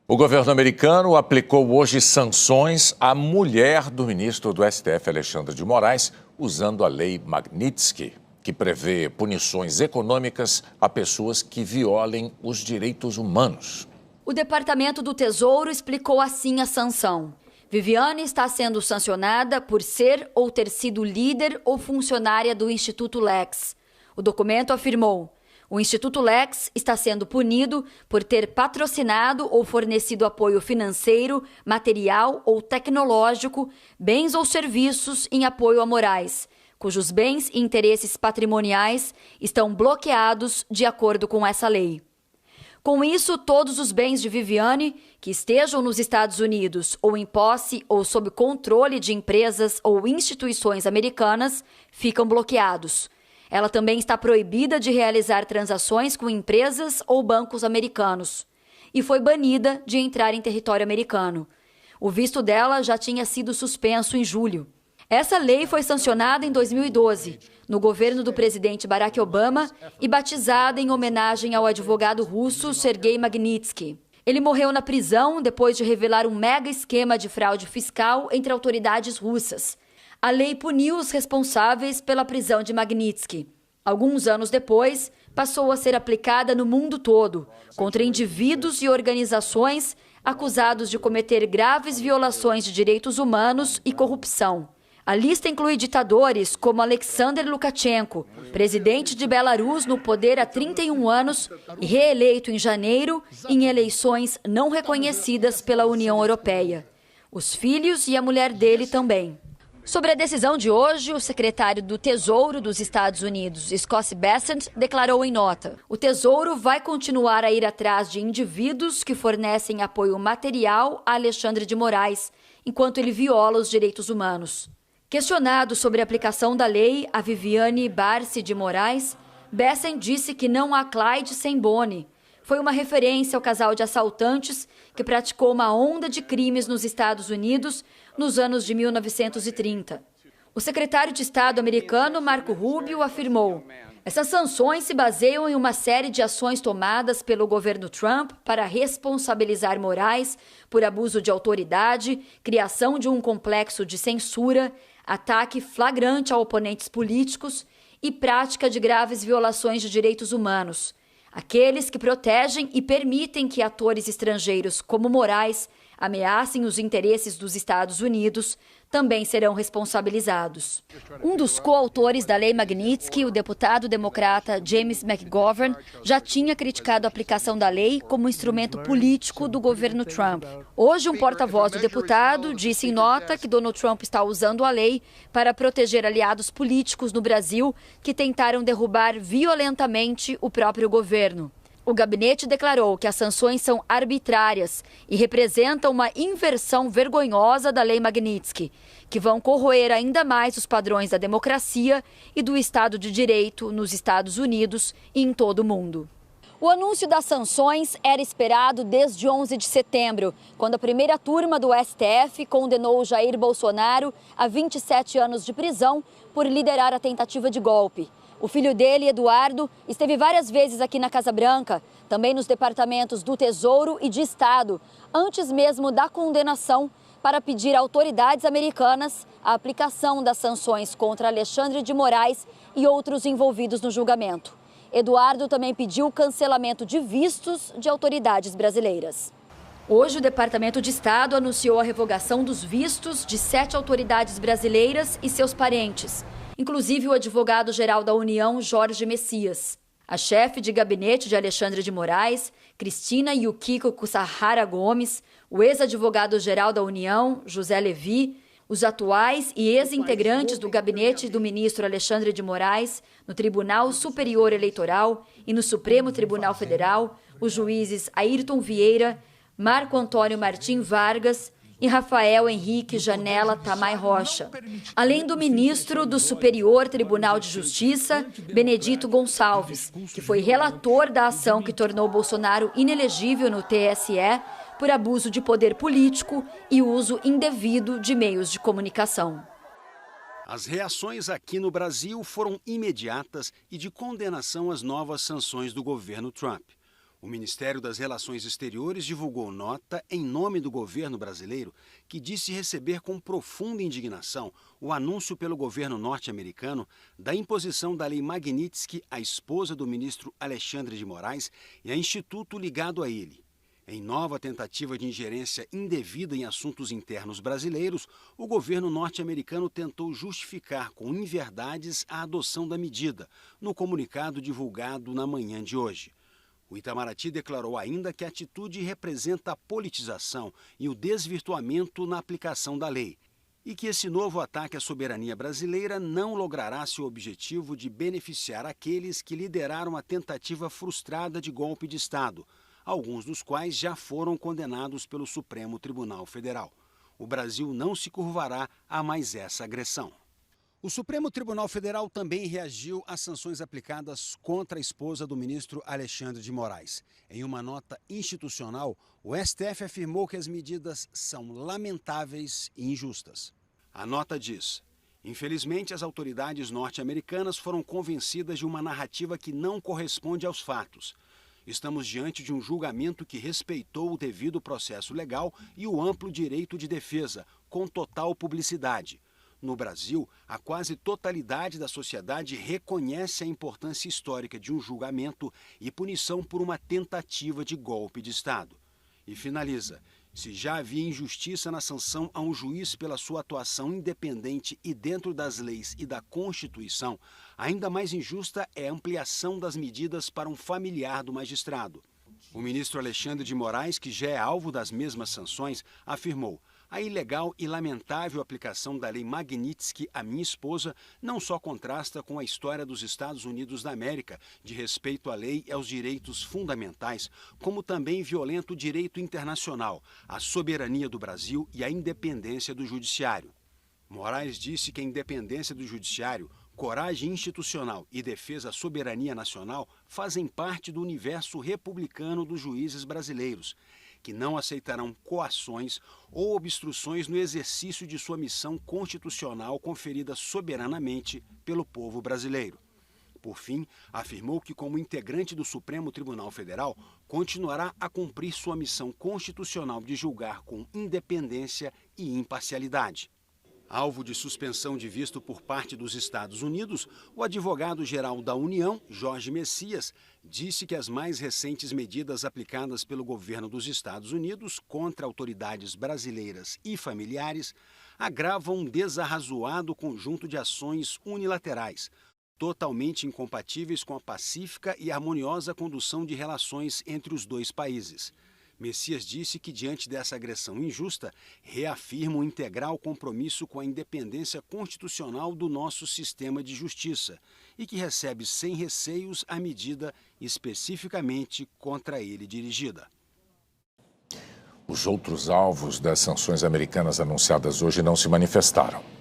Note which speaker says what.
Speaker 1: O governo americano aplicou hoje sanções à mulher do ministro do STF, Alexandre de Moraes, usando a lei Magnitsky, que prevê punições econômicas a pessoas que violem os direitos humanos.
Speaker 2: O Departamento do Tesouro explicou assim a sanção. Viviane está sendo sancionada por ser ou ter sido líder ou funcionária do Instituto Lex. O documento afirmou: o Instituto Lex está sendo punido por ter patrocinado ou fornecido apoio financeiro, material ou tecnológico, bens ou serviços em apoio a Moraes, cujos bens e interesses patrimoniais estão bloqueados de acordo com essa lei. Com isso, todos os bens de Viviane, que estejam nos Estados Unidos ou em posse ou sob controle de empresas ou instituições americanas, ficam bloqueados. Ela também está proibida de realizar transações com empresas ou bancos americanos e foi banida de entrar em território americano. O visto dela já tinha sido suspenso em julho. Essa lei foi sancionada em 2012, no governo do presidente Barack Obama e batizada em homenagem ao advogado russo Sergei Magnitsky. Ele morreu na prisão depois de revelar um mega esquema de fraude fiscal entre autoridades russas. A lei puniu os responsáveis pela prisão de Magnitsky. Alguns anos depois, passou a ser aplicada no mundo todo, contra indivíduos e organizações acusados de cometer graves violações de direitos humanos e corrupção. A lista inclui ditadores como Alexander Lukashenko, presidente de Belarus no poder há 31 anos e reeleito em janeiro em eleições não reconhecidas pela União Europeia. Os filhos e a mulher dele também. Sobre a decisão de hoje, o secretário do Tesouro dos Estados Unidos, Scott Bessent, declarou em nota: o Tesouro vai continuar a ir atrás de indivíduos que fornecem apoio material a Alexandre de Moraes, enquanto ele viola os direitos humanos. Questionado sobre a aplicação da lei a Viviane Barsi de Moraes, Bessent disse que não há Clyde sem Bonnie. Foi uma referência ao casal de assaltantes que praticou uma onda de crimes nos Estados Unidos nos anos de 1930. O secretário de Estado americano, Marco Rubio, afirmou: essas sanções se baseiam em uma série de ações tomadas pelo governo Trump para responsabilizar Moraes por abuso de autoridade, criação de um complexo de censura, ataque flagrante a oponentes políticos e prática de graves violações de direitos humanos. Aqueles que protegem e permitem que atores estrangeiros como Moraes ameacem os interesses dos Estados Unidos também serão responsabilizados. Um dos coautores da lei Magnitsky, o deputado democrata James McGovern, já tinha criticado a aplicação da lei como instrumento político do governo Trump. Hoje, um porta-voz do deputado disse em nota que Donald Trump está usando a lei para proteger aliados políticos no Brasil que tentaram derrubar violentamente o próprio governo. O gabinete declarou que as sanções são arbitrárias e representam uma inversão vergonhosa da lei Magnitsky, que vão corroer ainda mais os padrões da democracia e do Estado de Direito nos Estados Unidos e em todo o mundo. O anúncio das sanções era esperado desde 11 de setembro, quando a primeira turma do STF condenou Jair Bolsonaro a 27 anos de prisão por liderar a tentativa de golpe. O filho dele, Eduardo, esteve várias vezes aqui na Casa Branca, também nos departamentos do Tesouro e de Estado, antes mesmo da condenação, para pedir a autoridades americanas a aplicação das sanções contra Alexandre de Moraes e outros envolvidos no julgamento. Eduardo também pediu o cancelamento de vistos de autoridades brasileiras. Hoje, o Departamento de Estado anunciou a revogação dos vistos de 7 autoridades brasileiras e seus parentes, inclusive o advogado-geral da União, Jorge Messias. A chefe de gabinete de Alexandre de Moraes, Cristina Yukiko Kusahara Gomes, o ex-advogado-geral da União, José Levi, os atuais e ex-integrantes do gabinete do ministro Alexandre de Moraes no Tribunal Superior Eleitoral e no Supremo Tribunal Federal, os juízes Ayrton Vieira, Marco Antônio Martim Vargas e Rafael Henrique Janela Tamay Rocha, além do ministro do Superior Tribunal de Justiça, Benedito Gonçalves, que foi relator da ação que tornou Bolsonaro inelegível no TSE por abuso de poder político e uso indevido de meios de comunicação.
Speaker 3: As reações aqui no Brasil foram imediatas e de condenação às novas sanções do governo Trump. O Ministério das Relações Exteriores divulgou nota em nome do governo brasileiro que disse receber com profunda indignação o anúncio pelo governo norte-americano da imposição da Lei Magnitsky à esposa do ministro Alexandre de Moraes e a instituto ligado a ele. Em nova tentativa de ingerência indevida em assuntos internos brasileiros, o governo norte-americano tentou justificar com inverdades a adoção da medida, no comunicado divulgado na manhã de hoje. O Itamaraty declarou ainda que a atitude representa a politização e o desvirtuamento na aplicação da lei, e que esse novo ataque à soberania brasileira não logrará seu objetivo de beneficiar aqueles que lideraram a tentativa frustrada de golpe de Estado, alguns dos quais já foram condenados pelo Supremo Tribunal Federal. O Brasil não se curvará a mais essa agressão. O Supremo Tribunal Federal também reagiu às sanções aplicadas contra a esposa do ministro Alexandre de Moraes. Em uma nota institucional, o STF afirmou que as medidas são lamentáveis e injustas. A nota diz: infelizmente, as autoridades norte-americanas foram convencidas de uma narrativa que não corresponde aos fatos. Estamos diante de um julgamento que respeitou o devido processo legal e o amplo direito de defesa, com total publicidade. No Brasil, a quase totalidade da sociedade reconhece a importância histórica de um julgamento e punição por uma tentativa de golpe de Estado. E finaliza: se já havia injustiça na sanção a um juiz pela sua atuação independente e dentro das leis e da Constituição, ainda mais injusta é a ampliação das medidas para um familiar do magistrado. O ministro Alexandre de Moraes, que já é alvo das mesmas sanções, afirmou: a ilegal e lamentável aplicação da Lei Magnitsky à minha esposa não só contrasta com a história dos Estados Unidos da América, de respeito à lei e aos direitos fundamentais, como também violenta o direito internacional, a soberania do Brasil e a independência do judiciário. Moraes disse que a independência do judiciário, coragem institucional e defesa da soberania nacional fazem parte do universo republicano dos juízes brasileiros, que não aceitarão coações ou obstruções no exercício de sua missão constitucional conferida soberanamente pelo povo brasileiro. Por fim, afirmou que, como integrante do Supremo Tribunal Federal, continuará a cumprir sua missão constitucional de julgar com independência e imparcialidade. Alvo de suspensão de visto por parte dos Estados Unidos, o advogado-geral da União, Jorge Messias, disse que as mais recentes medidas aplicadas pelo governo dos Estados Unidos contra autoridades brasileiras e familiares agravam um desarrazoado conjunto de ações unilaterais, totalmente incompatíveis com a pacífica e harmoniosa condução de relações entre os dois países. Messias disse que, diante dessa agressão injusta, reafirma o integral compromisso com a independência constitucional do nosso sistema de justiça e que recebe sem receios a medida especificamente contra ele dirigida.
Speaker 1: Os outros alvos das sanções americanas anunciadas hoje não se manifestaram.